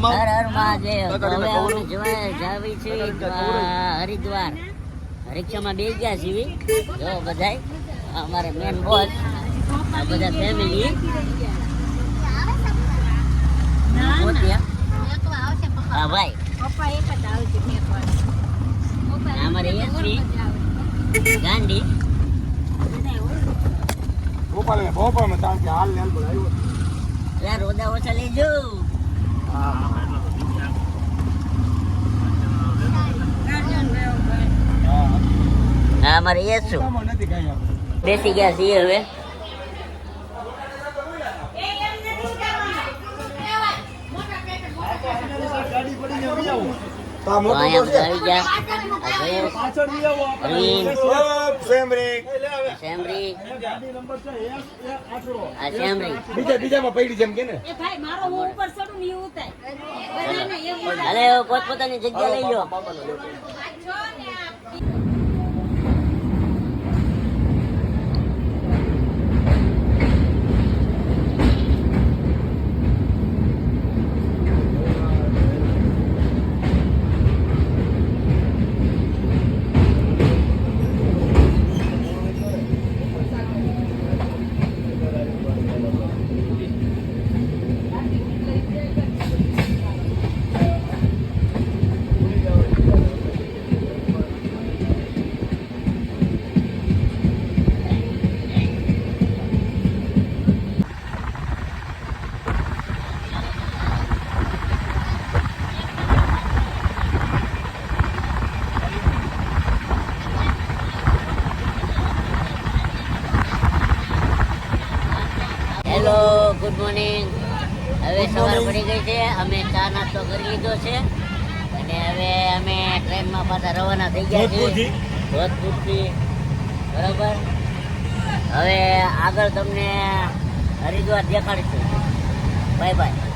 હર હર મહાદેવ. હવે અમે જાવી છે હરિદ્વાર. રિક્ષામાં બેસી ગયા છીએ. જો બધાય અમારે મેન બોસ, આ બધા ફેમિલી. હા ભાઈ, અમારે એસી ગાંડી રોદા ઓછા લેજો. હા અમારે એસુ બેસી ગયા છીએ હવે. પોતપોતાની જગ્યા લઈ લો. Hello, good morning. હવે સવાર પડી ગઈ છે. અમે ચા નાસ્તો કરી લીધો છે અને હવે અમે ટ્રેનમાં પાછા રવાના થઈ ગયા છીએ જોધપુરથી. બરાબર, હવે આગળ તમને હરિદ્વાર દેખાડીશું. Bye bye.